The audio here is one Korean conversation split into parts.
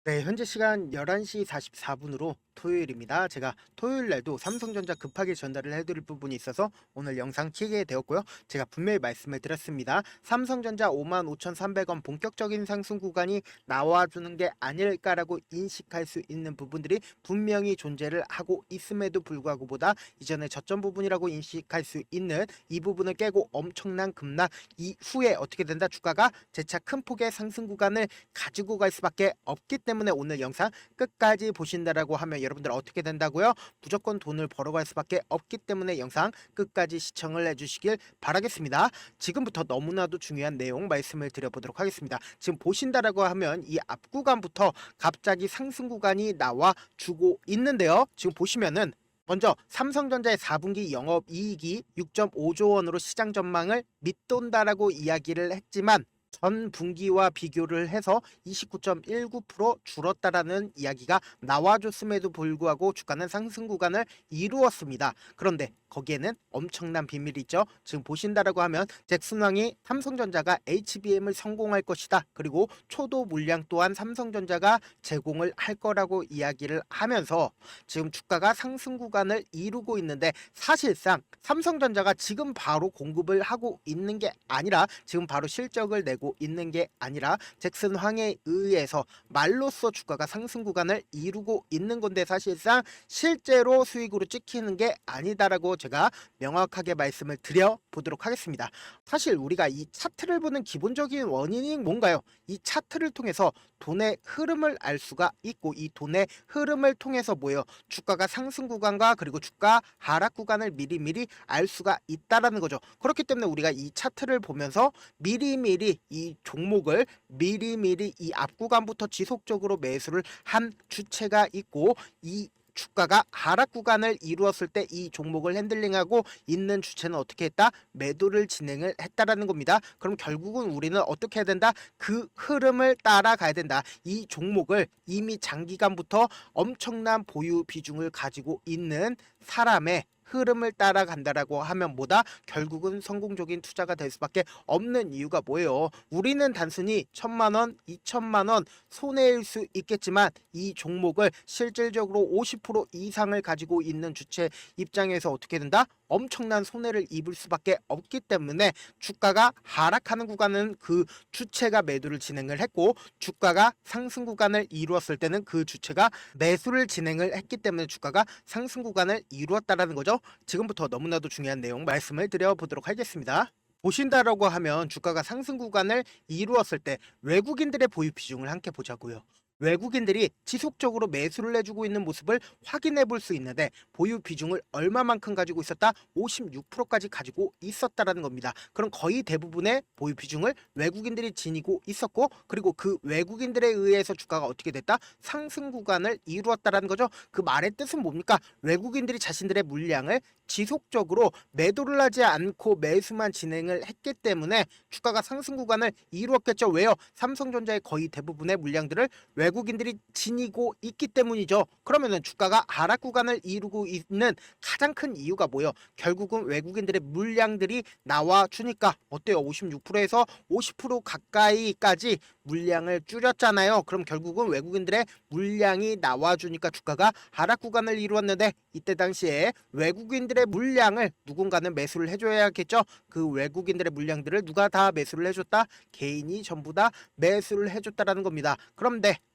네, 현재 시간 11시 44분으로 토요일입니다. 제가 토요일 날도 삼성전자 급하게 전달을 해드릴 부분이 있어서 오늘 영상 키게 되었고요. 제가 분명히 말씀을 드렸습니다. 삼성전자 55,300원 본격적인 상승 구간이 나와주는 게 아닐까라고 인식할 수 있는 부분들이 분명히 존재를 하고 있음에도 불구하고 보다 이전에 저점 부분이라고 인식할 수 있는 이 부분을 깨고 엄청난 급락 이후에 어떻게 된다? 주가가 재차 큰 폭의 상승 구간을 가지고 갈 수밖에 없기 때문에 오늘 영상 끝까지 보신다라고 하면 여러분들 어떻게 된다고요? 무조건 돈을 벌어갈 수밖에 없기 때문에 영상 끝까지 시청을 해주시길 바라겠습니다. 지금부터 너무나도 중요한 내용 말씀을 드려보도록 하겠습니다. 지금 보신다라고 하면 이 앞 구간부터 갑자기 상승 구간이 나와 주고 있는데요. 지금 보시면은 먼저 삼성전자의 4분기 영업이익이 6.5조 원으로 시장 전망을 밑돈다라고 이야기를 했지만 전 분기와 비교를 해서 29.19% 줄었다라는 이야기가 나와줬음에도 불구하고 주가는 상승 구간을 이루었습니다. 그런데 거기에는 엄청난 비밀이 있죠. 지금 보신다라고 하면 잭슨왕이 삼성전자가 HBM을 성공할 것이다. 그리고 초도 물량 또한 삼성전자가 제공을 할 거라고 이야기를 하면서 지금 주가가 상승 구간을 이루고 있는데 사실상 삼성전자가 지금 바로 공급을 하고 있는 게 아니라 지금 바로 실적을 내고 있는 게 아니라 잭슨 황에 의해서 말로써 주가가 상승 구간을 이루고 있는 건데 사실상 실제로 수익으로 찍히는 게 아니다라고 제가 명확하게 말씀을 드려 보도록 하겠습니다. 사실 우리가 이 차트를 보는 기본적인 원인이 뭔가요? 이 차트를 통해서 돈의 흐름을 알 수가 있고 이 돈의 흐름을 통해서 뭐예요? 주가가 상승 구간과 그리고 주가 하락 구간을 미리미리 알 수가 있다라는 거죠. 그렇기 때문에 우리가 이 차트를 보면서 미리미리 이 종목을 미리미리 이 앞 구간부터 지속적으로 매수를 한 주체가 있고 이 주가가 하락 구간을 이루었을 때 이 종목을 핸들링하고 있는 주체는 어떻게 했다? 매도를 진행을 했다라는 겁니다. 그럼 결국은 우리는 어떻게 해야 된다? 그 흐름을 따라가야 된다. 이 종목을 이미 장기간부터 엄청난 보유 비중을 가지고 있는 사람의 흐름을 따라간다라고 하면 뭐다? 결국은 성공적인 투자가 될 수밖에 없는 이유가 뭐예요? 우리는 단순히 1,000만 원, 2,000만 원 손해일 수 있겠지만 이 종목을 실질적으로 50% 이상을 가지고 있는 주체 입장에서 어떻게 된다? 엄청난 손해를 입을 수밖에 없기 때문에 주가가 하락하는 구간은 그 주체가 매도를 진행을 했고 주가가 상승 구간을 이루었을 때는 그 주체가 매수를 진행을 했기 때문에 주가가 상승 구간을 이루었다라는 거죠. 지금부터 너무나도 중요한 내용 말씀을 드려보도록 하겠습니다. 보신다라고 하면 주가가 상승 구간을 이루었을 때 외국인들의 보유 비중을 함께 보자고요. 외국인들이 지속적으로 매수를 해주고 있는 모습을 확인해 볼 수 있는데 보유 비중을 얼마만큼 가지고 있었다? 56%까지 가지고 있었다라는 겁니다. 그럼 거의 대부분의 보유 비중을 외국인들이 지니고 있었고 그리고 그 외국인들에 의해서 주가가 어떻게 됐다? 상승 구간을 이루었다라는 거죠. 그 말의 뜻은 뭡니까? 외국인들이 자신들의 물량을 지속적으로 매도를 하지 않고 매수만 진행을 했기 때문에 주가가 상승 구간을 이루었겠죠. 왜요? 삼성전자의 거의 대부분의 물량들을 외국인들이 지니고 있기 때문이죠. 그러면은 주가가 하락 구간을 이루고 있는 가장 큰 이유가 뭐예요? 결국은 외국인들의 물량들이 나와 주니까 어때요? 56%에서 50% 가까이까지 물량을 줄였잖아요. 그럼 결국은 외국인들의 물량이 나와주니까 주가가 하락 구간을 이루었는데 이때 당시에 외국인들의 물량을 누군가는 매수를 해줘야겠죠. 그 외국인들의 물량들을 누가 다 매수를 해줬다? 개인이 전부 다 매수를 해줬다라는 겁니다.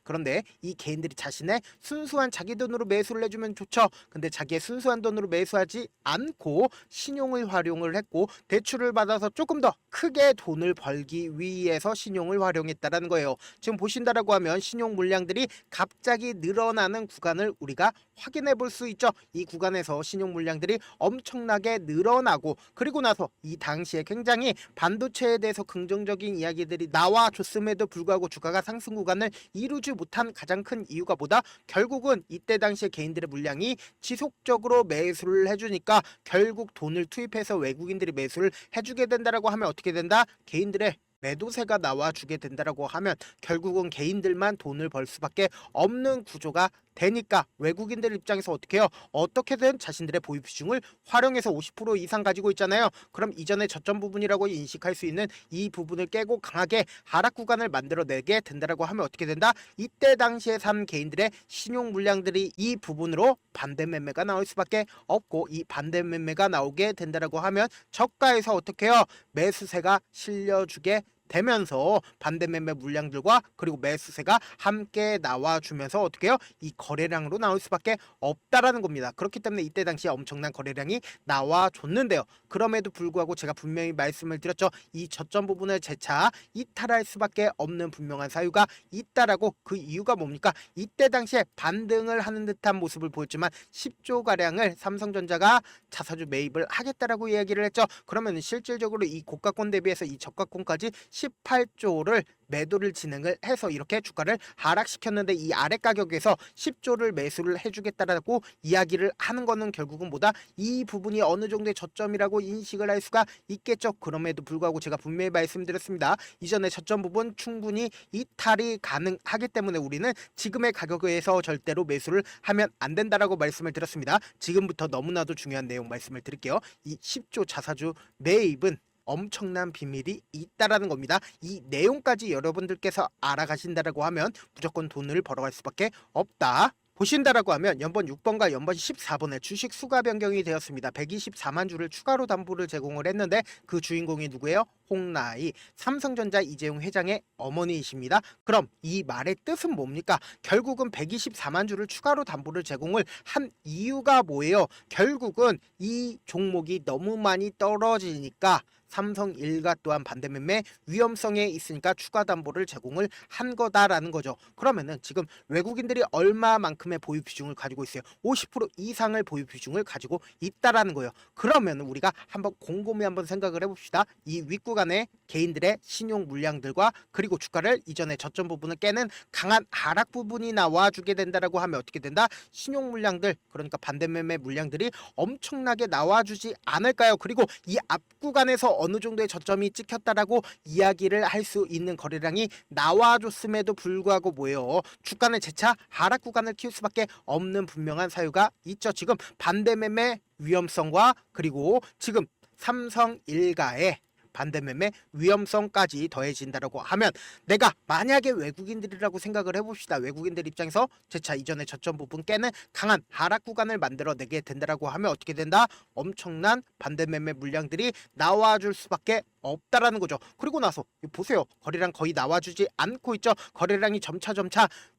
그런데 이 개인들이 자신의 순수한 자기 돈으로 매수를 해주면 좋죠. 근데 자기의 순수한 돈으로 매수하지 않고 신용을 활용을 했고 대출을 받아서 조금 더 크게 돈을 벌기 위해서 신용을 활용했다라는 거예요. 지금 보신다라고 하면 신용 물량들이 갑자기 늘어나는 구간을 우리가 확인해 볼 수 있죠. 이 구간에서 신용 물량들이 엄청나게 늘어나고 그리고 나서 이 당시에 굉장히 반도체에 대해서 긍정적인 이야기들이 나와줬음에도 불구하고 주가가 상승 구간을 이루지 못한 가장 큰 이유가 뭐다? 결국은 이때 당시에 개인들의 물량이 지속적으로 매수를 해주니까 결국 돈을 투입해서 외국인들이 매수를 해주게 된다라고 하면 어떻게 된다? 개인들의 매도세가 나와주게 된다라고 하면 결국은 개인들만 돈을 벌 수밖에 없는 구조가 되니까 외국인들 입장에서 어떻게 해요? 어떻게든 자신들의 보유 비중을 활용해서 50% 이상 가지고 있잖아요. 그럼 이전에 저점 부분이라고 인식할 수 있는 이 부분을 깨고 강하게 하락 구간을 만들어내게 된다라고 하면 어떻게 된다? 이때 당시에 산 개인들의 신용 물량들이 이 부분으로 반대 매매가 나올 수밖에 없고, 이 반대 매매가 나오게 된다라고 하면 저가에서 어떻게 해요? 매수세가 실려주게 되면서 반대 매매 물량들과 그리고 매수세가 함께 나와주면서 어떻게 해요? 이 거래량으로 나올 수밖에 없다라는 겁니다. 그렇기 때문에 이때 당시에 엄청난 거래량이 나와줬는데요. 그럼에도 불구하고 제가 분명히 말씀을 드렸죠. 이 저점 부분을 재차 이탈할 수밖에 없는 분명한 사유가 있다라고. 그 이유가 뭡니까? 이때 당시에 반등을 하는 듯한 모습을 보였지만 10조 가량을 삼성전자가 자사주 매입을 하겠다라고 이야기를 했죠. 그러면 실질적으로 이 고가권 대비해서 이 저가권까지 18조를 매도를 진행을 해서 이렇게 주가를 하락시켰는데, 이 아래 가격에서 10조를 매수를 해주겠다라고 이야기를 하는 거는 결국은 뭐다? 이 부분이 어느 정도의 저점이라고 인식을 할 수가 있겠죠. 그럼에도 불구하고 제가 분명히 말씀드렸습니다. 이전에 저점 부분 충분히 이탈이 가능하기 때문에 우리는 지금의 가격에서 절대로 매수를 하면 안 된다라고 말씀을 드렸습니다. 지금부터 너무나도 중요한 내용 말씀을 드릴게요. 이 10조 자사주 매입은 엄청난 비밀이 있다라는 겁니다. 이 내용까지 여러분들께서 알아가신다라고 하면 무조건 돈을 벌어갈 수밖에 없다. 보신다라고 하면 연번 6번과 연번 14번에 주식 수가 변경이 되었습니다. 124만 주를 추가로 담보를 제공을 했는데 그 주인공이 누구예요? 홍라이, 삼성전자 이재용 회장의 어머니이십니다. 그럼 이 말의 뜻은 뭡니까? 결국은 124만 주를 추가로 담보를 제공을 한 이유가 뭐예요? 결국은 이 종목이 너무 많이 떨어지니까 삼성 일가 또한 반대 매매 위험성에 있으니까 추가 담보를 제공을 한 거다라는 거죠. 그러면은 지금 외국인들이 얼마만큼의 보유 비중을 가지고 있어요? 50% 이상을 보유 비중을 가지고 있다라는 거예요. 그러면 우리가 한번 곰곰이 한번 생각을 해봅시다. 이 윗구간의 개인들의 신용 물량들과 그리고 주가를 이전에 저점 부분을 깨는 강한 하락 부분이 나와주게 된다라고 하면 어떻게 된다? 신용 물량들, 그러니까 반대 매매 물량들이 엄청나게 나와주지 않을까요? 그리고 이 앞구간에서 어느 정도의 저점이 찍혔다라고 이야기를 할 수 있는 거래량이 나와줬음에도 불구하고 뭐예요? 주가는 재차 하락 구간을 키울 수밖에 없는 분명한 사유가 있죠. 지금 반대 매매 위험성과 그리고 지금 삼성 일가의 반대 매매 위험성까지 더해진다라고 하면, 내가 만약에 외국인들이라고 생각을 해봅시다. 외국인들 입장에서 재차 이전에 저점 부분 깨는 강한 하락 구간을 만들어내게 된다라고 하면 어떻게 된다? 엄청난 반대 매매 물량들이 나와줄 수밖에 없다라는 거죠. 그리고 나서 보세요. 거래량 거의 나와주지 않고 있죠. 거래량이 점차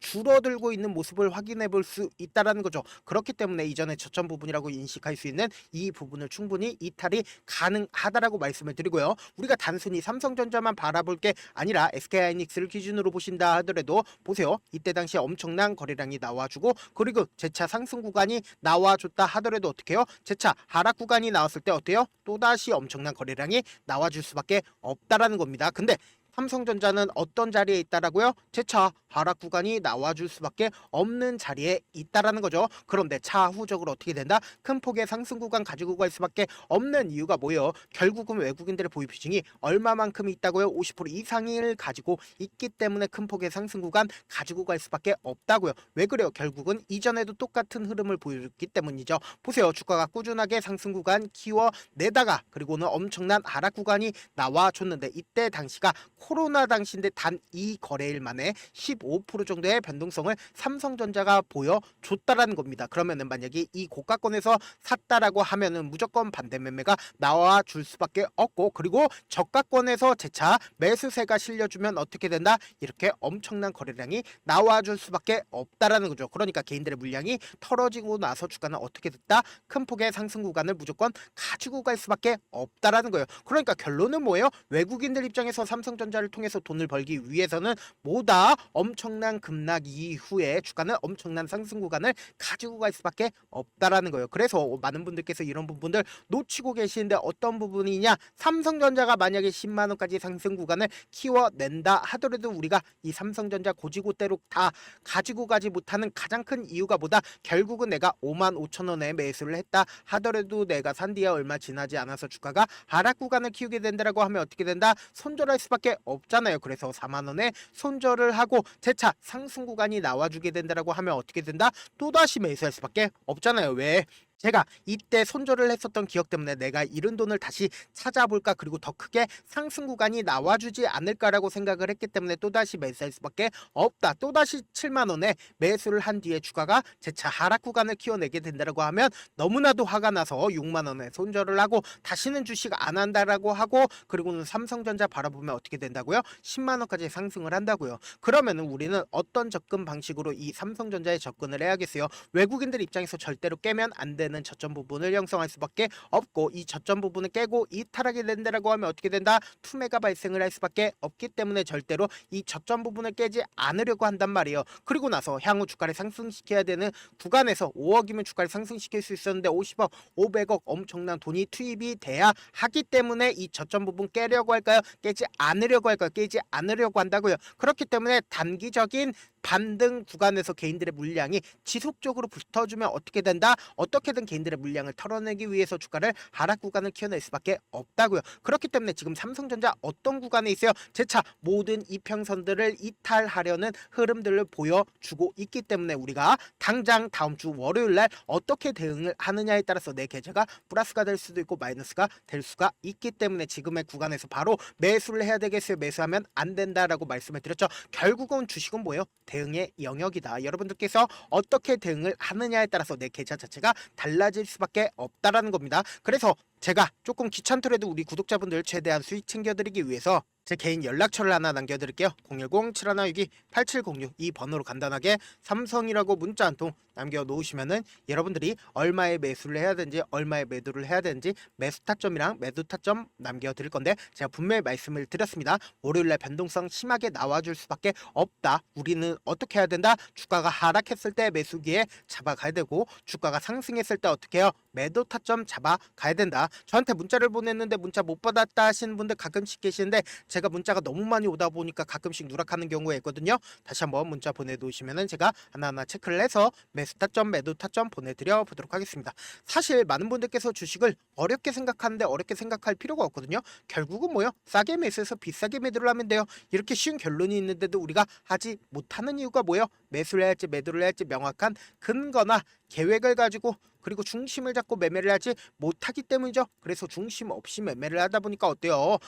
줄어들고 있는 모습을 확인해 볼 수 있다라는 거죠. 그렇기 때문에 이전에 저점 부분이라고 인식할 수 있는 이 부분을 충분히 이탈이 가능하다라고 말씀을 드리고요. 우리가 단순히 삼성전자만 바라볼 게 아니라 SK하이닉스를 기준으로 보신다 하더라도 보세요. 이때 당시에 엄청난 거래량이 나와주고 그리고 재차 상승 구간이 나와줬다 하더라도 어떻게 해요? 재차 하락 구간이 나왔을 때 어때요? 또다시 엄청난 거래량이 나와줄 수밖에 없다라는 겁니다. 근데 삼성전자는 어떤 자리에 있다라고요? 재차 하락 구간이 나와줄 수밖에 없는 자리에 있다라는 거죠. 그런데 차후적으로 어떻게 된다? 큰 폭의 상승 구간 가지고 갈 수밖에 없는 이유가 뭐예요? 결국은 외국인들의 보유 비중이 얼마만큼 있다고요? 50% 이상을 가지고 있기 때문에 큰 폭의 상승 구간 가지고 갈 수밖에 없다고요. 왜 그래요? 결국은 이전에도 똑같은 흐름을 보여줬기 때문이죠. 보세요. 주가가 꾸준하게 상승 구간 키워내다가 그리고는 엄청난 하락 구간이 나와줬는데, 이때 당시가 코로나 당시인데 단 이 거래일 만에 15% 정도의 변동성을 삼성전자가 보여줬다라는 겁니다. 그러면은 만약에 이 고가권에서 샀다라고 하면은 무조건 반대 매매가 나와 줄 수밖에 없고, 그리고 저가권에서 재차 매수세가 실려주면 어떻게 된다? 이렇게 엄청난 거래량이 나와 줄 수밖에 없다라는 거죠. 그러니까 개인들의 물량이 털어지고 나서 주가는 어떻게 됐다? 큰 폭의 상승 구간을 무조건 가지고 갈 수밖에 없다라는 거예요. 그러니까 결론은 뭐예요? 외국인들 입장에서 삼성전자를 통해서 돈을 벌기 위해서는 뭐다? 엄청난 급락 이후에 주가는 엄청난 상승 구간을 가지고 갈 수밖에 없다라는 거예요. 그래서 많은 분들께서 이런 부분들 놓치고 계시는데 어떤 부분이냐? 삼성전자가 만약에 10만 원까지 상승 구간을 키워낸다 하더라도 우리가 이 삼성전자 고지고대로 다 가지고 가지 못하는 가장 큰 이유가 뭐다? 결국은 내가 5만 5천 원에 매수를 했다 하더라도 내가 산 뒤에 얼마 지나지 않아서 주가가 하락 구간을 키우게 된다라고 하면 어떻게 된다? 손절할 수밖에 없잖아요. 그래서 4만 원에 손절을 하고 재차 상승 구간이 나와주게 된다라고 하면 어떻게 된다? 또다시 매수할 수밖에 없잖아요. 왜? 제가 이때 손절을 했었던 기억 때문에 내가 잃은 돈을 다시 찾아볼까, 그리고 더 크게 상승 구간이 나와주지 않을까라고 생각을 했기 때문에 또다시 매수할 수밖에 없다. 또다시 7만 원에 매수를 한 뒤에 주가가 재차 하락 구간을 키워내게 된다라고 하면 너무나도 화가 나서 6만 원에 손절을 하고 다시는 주식 안 한다라고 하고, 그리고는 삼성전자 바라보면 어떻게 된다고요? 10만 원까지 상승을 한다고요. 그러면은 우리는 어떤 접근 방식으로 이 삼성전자에 접근을 해야겠어요? 외국인들 입장에서 절대로 깨면 안 되는 저점 부분을 형성할 수밖에 없고, 이 저점 부분을 깨고 이탈하게 된다라고 하면 어떻게 된다? 투매가 발생을 할 수밖에 없기 때문에 절대로 이 저점 부분을 깨지 않으려고 한단 말이에요. 그리고 나서 향후 주가를 상승시켜야 되는 구간에서 5억이면 주가를 상승시킬 수 있었는데 50억, 500억 엄청난 돈이 투입이 돼야 하기 때문에 이 저점 부분 깨려고 할까요? 깨지 않으려고 할까요? 깨지 않으려고 한다고요. 그렇기 때문에 단기적인 반등 구간에서 개인들의 물량이 지속적으로 붙어주면 어떻게 된다? 어떻게든 개인들의 물량을 털어내기 위해서 주가를 하락 구간을 키워낼 수밖에 없다고요. 그렇기 때문에 지금 삼성전자 어떤 구간에 있어요? 재차 모든 이평선들을 이탈하려는 흐름들을 보여주고 있기 때문에 우리가 당장 다음 주 월요일 날 어떻게 대응을 하느냐에 따라서 내 계좌가 플러스가 될 수도 있고 마이너스가 될 수가 있기 때문에 지금의 구간에서 바로 매수를 해야 되겠어요? 매수하면 안 된다라고 말씀을 드렸죠. 결국은 주식은 뭐예요? 대응의 영역이다. 여러분들께서 어떻게 대응을 하느냐에 따라서 내 계좌 자체가 달라질 수밖에 없다라는 겁니다. 그래서 제가 조금 귀찮더라도 우리 구독자분들 최대한 수익 챙겨드리기 위해서 제 개인 연락처를 하나 남겨드릴게요. 010-7162-8706 이 번호로 간단하게 삼성이라고 문자 한 통 남겨놓으시면은 여러분들이 얼마에 매수를 해야 되는지, 얼마에 매도를 해야 되는지 매수 타점이랑 매도 타점 남겨드릴 건데, 제가 분명히 말씀을 드렸습니다. 월요일날 변동성 심하게 나와줄 수밖에 없다. 우리는 어떻게 해야 된다? 주가가 하락했을 때 매수기에 잡아가야 되고, 주가가 상승했을 때 어떻게 해요? 매도 타점 잡아가야 된다. 저한테 문자를 보냈는데 문자 못 받았다 하시는 분들 가끔씩 계시는데, 제가 문자가 너무 많이 오다 보니까 가끔씩 누락하는 경우가 있거든요. 다시 한번 문자 보내놓으시면은 제가 하나하나 체크를 해서 매수 타점, 매도 타점 보내드려 보도록 하겠습니다. 사실 많은 분들께서 주식을 어렵게 생각하는데 어렵게 생각할 필요가 없거든요. 결국은 뭐요? 싸게 매수해서 비싸게 매도를 하면 돼요. 이렇게 쉬운 결론이 있는데도 우리가 하지 못하는 이유가 뭐예요? 매수를 해야 할지 매도를 해야 할지 명확한 근거나 계획을 가지고, 그리고 중심을 잡고 매매를 하지 못하기 때문이죠. 그래서 중심 없이 매매를 하다 보니까 어때요?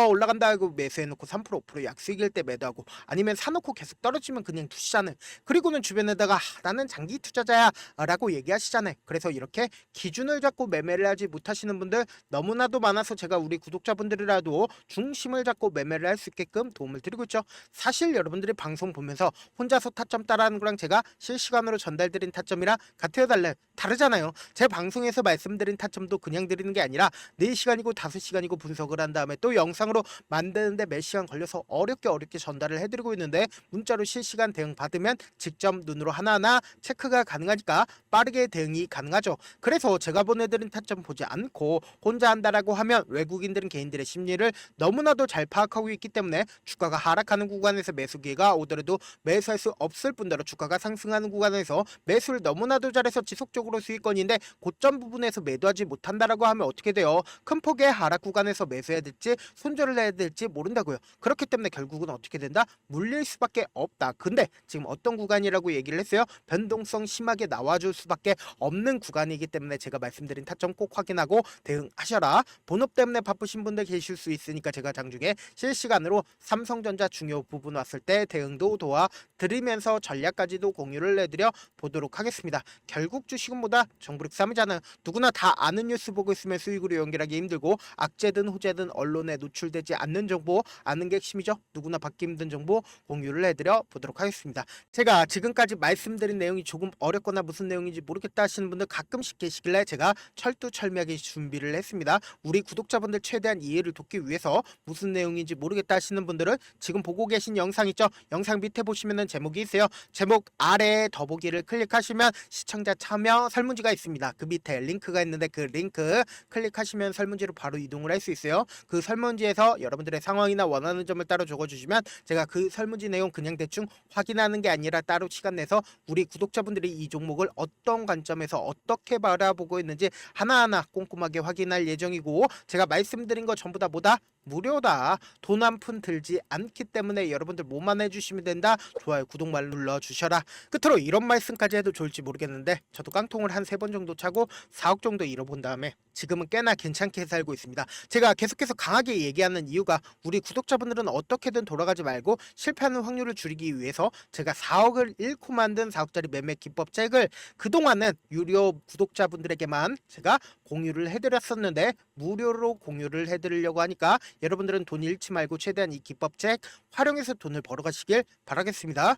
올라간다 하고 매수해놓고 3% 5% 약수익일 때 매도하고, 아니면 사놓고 계속 떨어지면 그냥 두시잖아요. 그리고는 주변에다가 나는 장기 투자자야 라고 얘기하시잖아요. 그래서 이렇게 기준을 잡고 매매를 하지 못하시는 분들 너무나도 많아서 제가 우리 구독자분들이라도 중심을 잡고 매매를 할 수 있게끔 도움을 드리고 있죠. 사실 여러분들이 방송 보면서 혼자서 타점 따라하는 거랑 제가 실시간으로 전달드린 타점이랑 같아요, 달라요? 다르잖아요. 제 방송에서 말씀드린 타점도 그냥 드리는 게 아니라 4시간이고 5시간이고 분석을 한 다음에 또 영상으로 만드는데 몇 시간 걸려서 어렵게 전달을 해드리고 있는데, 문자로 실시간 대응 받으면 직접 눈으로 하나하나 체크가 가능하니까 빠르게 대응이 가능하죠. 그래서 제가 보내드린 타점 보지 않고 혼자 한다라고 하면 외국인들은 개인들의 심리를 너무나도 잘 파악하고 있기 때문에 주가가 하락하는 구간에서 매수 기회가 오더라도 매수할 수 없을 뿐더러 주가가 상승하는 구간에서 매수를 너무나도 잘해서 지속적으로 수익권인데 고점 부분에서 매도하지 못한다라고 하면 어떻게 돼요? 큰 폭의 하락 구간에서 매수해야 될지 손절을 해야 될지 모른다고요. 그렇기 때문에 결국은 어떻게 된다? 물릴 수밖에 없다. 근데 지금 어떤 구간이라고 얘기를 했어요? 변동성 심하게 나와줄 수밖에 없는 구간이기 때문에 제가 말씀드린 타점 꼭 확인하고 대응하셔라. 본업 때문에 바쁘신 분들 계실 수 있으니까 제가 장중에 실시간으로 삼성전자 중요 부분 왔을 때 대응도 도와드리면서 전략 전략까지도 공유를 해드려 보도록 하겠습니다. 결국 주식은보다 정부력 싸움이잖아요. 누구나 다 아는 뉴스 보고 있으면 수익으로 연결하기 힘들고 악재든 호재든 언론에 노출되지 않는 정보 아는 게 핵심이죠. 누구나 받기 힘든 정보 공유를 해드려 보도록 하겠습니다. 제가 지금까지 말씀드린 내용이 조금 어렵거나 무슨 내용인지 모르겠다 하시는 분들 가끔씩 계시길래 제가 철두철미하게 준비를 했습니다. 우리 구독자분들 최대한 이해를 돕기 위해서 무슨 내용인지 모르겠다 하시는 분들은 지금 보고 계신 영상 있죠? 영상 밑에 보시면은 제목이 있어요. 제목 아래에 더보기를 클릭하시면 시청자 참여 설문지가 있습니다. 그 밑에 링크가 있는데 그 링크 클릭하시면 설문지로 바로 이동을 할 수 있어요. 그 설문지에서 여러분들의 상황이나 원하는 점을 따로 적어주시면 제가 그 설문지 내용 그냥 대충 확인하는 게 아니라 따로 시간 내서 우리 구독자분들이 이 종목을 어떤 관점에서 어떻게 바라보고 있는지 하나하나 꼼꼼하게 확인할 예정이고, 제가 말씀드린 거 전부 다 뭐다? 무료다. 돈 한 푼 들지 않기 때문에 여러분들 뭐만 해주시면 된다. 좋아요, 구독만 눌러주셔라. 끝으로 이런 말씀까지 해도 좋을지 모르겠는데 저도 깡통을 한 3번 정도 차고 4억 정도 잃어본 다음에 지금은 꽤나 괜찮게 살고 있습니다. 제가 계속해서 강하게 얘기하는 이유가 우리 구독자분들은 어떻게든 돌아가지 말고 실패하는 확률을 줄이기 위해서 제가 4억을 잃고 만든 4억짜리 매매 기법 책을 그동안은 유료 구독자분들에게만 제가 공유를 해드렸었는데 무료로 공유를 해드리려고 하니까 여러분들은 돈 잃지 말고 최대한 이 기법책 활용해서 돈을 벌어가시길 바라겠습니다.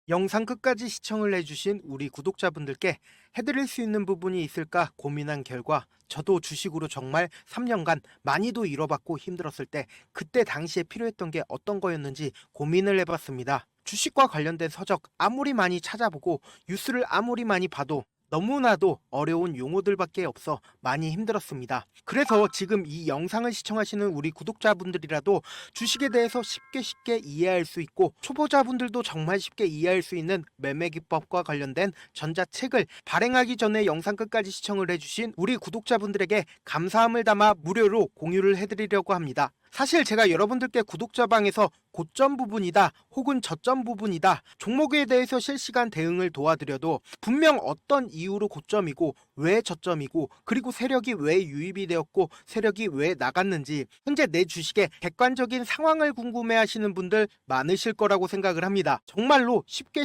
영상 끝까지 시청을 해주신 우리 구독자분들께 해드릴 수 있는 부분이 있을까 고민한 결과 저도 주식으로 정말 3년간 많이도 잃어봤고 힘들었을 때 그때 당시에 필요했던 게 어떤 거였는지 고민을 해봤습니다. 주식과 관련된 서적 아무리 많이 찾아보고 뉴스를 아무리 많이 봐도 너무나도 어려운 용어들밖에 없어 많이 힘들었습니다. 그래서 지금 이 영상을 시청하시는 우리 구독자분들이라도 주식에 대해서 쉽게 이해할 수 있고 초보자분들도 정말 쉽게 이해할 수 있는 매매 기법과 관련된 전자책을 발행하기 전에 영상 끝까지 시청을 해주신 우리 구독자분들에게 감사함을 담아 무료로 공유를 해드리려고 합니다. 사실 제가 여러분들께 구독자방에서 고점 부분이다 혹은 저점 부분이다 종목에 대해서 실시간 대응을 도와드려도 분명 어떤 이유로 고점이고 왜 저점이고 그리고 세력이 왜 유입이 되었고 세력이 왜 나갔는지 현재 내 주식의 객관적인 상황을 궁금해 하시는 분들 많으실 거라고 생각을 합니다. 정말로 쉽게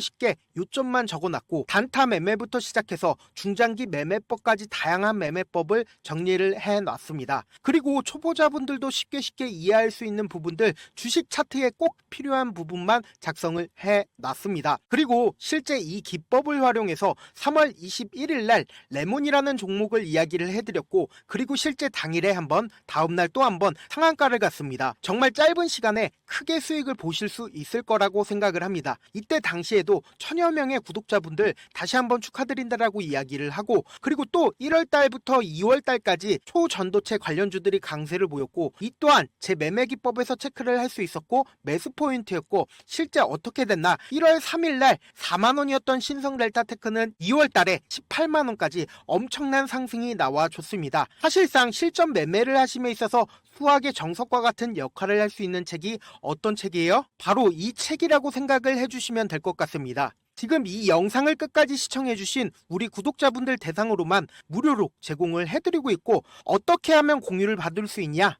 요점만 적어놨고 단타 매매부터 시작해서 중장기 매매법까지 다양한 매매법을 정리를 해놨습니다. 그리고 초보자분들도 쉽게 이해할 수 있는 부분들 주식 차트에 꼭 필요한 부분만 작성을 해놨습니다. 그리고 실제 이 기법을 활용해서 3월 21일 날 레몬이라는 종목을 이야기를 해드렸고 그리고 실제 당일에 한번 다음날 또 한번 상한가를 갔습니다. 정말 짧은 시간에 크게 수익을 보실 수 있을 거라고 생각을 합니다. 이때 당시에도 1000여 명의 구독자분들 다시 한번 축하드린다라고 이야기를 하고 그리고 또 1월 달부터 2월 달까지 초전도체 관련주들이 강세를 보였고 이 또한 제 매매 기법에서 체크를 할 수 있었고 매수 포인트였고 실제 어떻게 됐나 1월 3일 날 4만원이었던 신성 델타테크는 2월 달에 18만원까지 엄청난 상승이 나와줬습니다. 사실상 실전 매매를 하심에 있어서 수학의 정석과 같은 역할을 할 수 있는 책이 어떤 책이에요? 바로 이 책이라고 생각을 해주시면 될 것 같습니다. 지금 이 영상을 끝까지 시청해주신 우리 구독자분들 대상으로만 무료로 제공을 해드리고 있고 어떻게 하면 공유를 받을 수 있냐?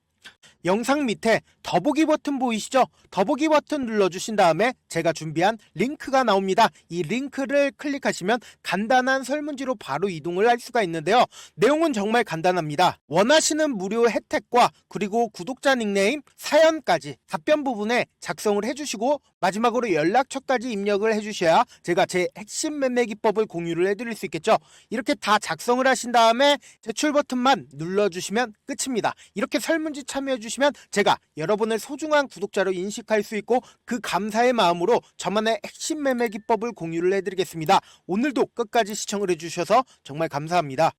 영상 밑에 더보기 버튼 보이시죠? 더보기 버튼 눌러주신 다음에 제가 준비한 링크가 나옵니다. 이 링크를 클릭하시면 간단한 설문지로 바로 이동을 할 수가 있는데요. 내용은 정말 간단합니다. 원하시는 무료 혜택과 그리고 구독자 닉네임, 사연까지 답변 부분에 작성을 해주시고 마지막으로 연락처까지 입력을 해주셔야 제가 제 핵심 매매 기법을 공유를 해드릴 수 있겠죠. 이렇게 다 작성을 하신 다음에 제출 버튼만 눌러주시면 끝입니다. 이렇게 설문지 참여해주시면 제가 여러분을 소중한 구독자로 인식할 수 있고 그 감사의 마음으로 저만의 핵심 매매 기법을 공유를 해드리겠습니다. 오늘도 끝까지 시청을 해주셔서 정말 감사합니다.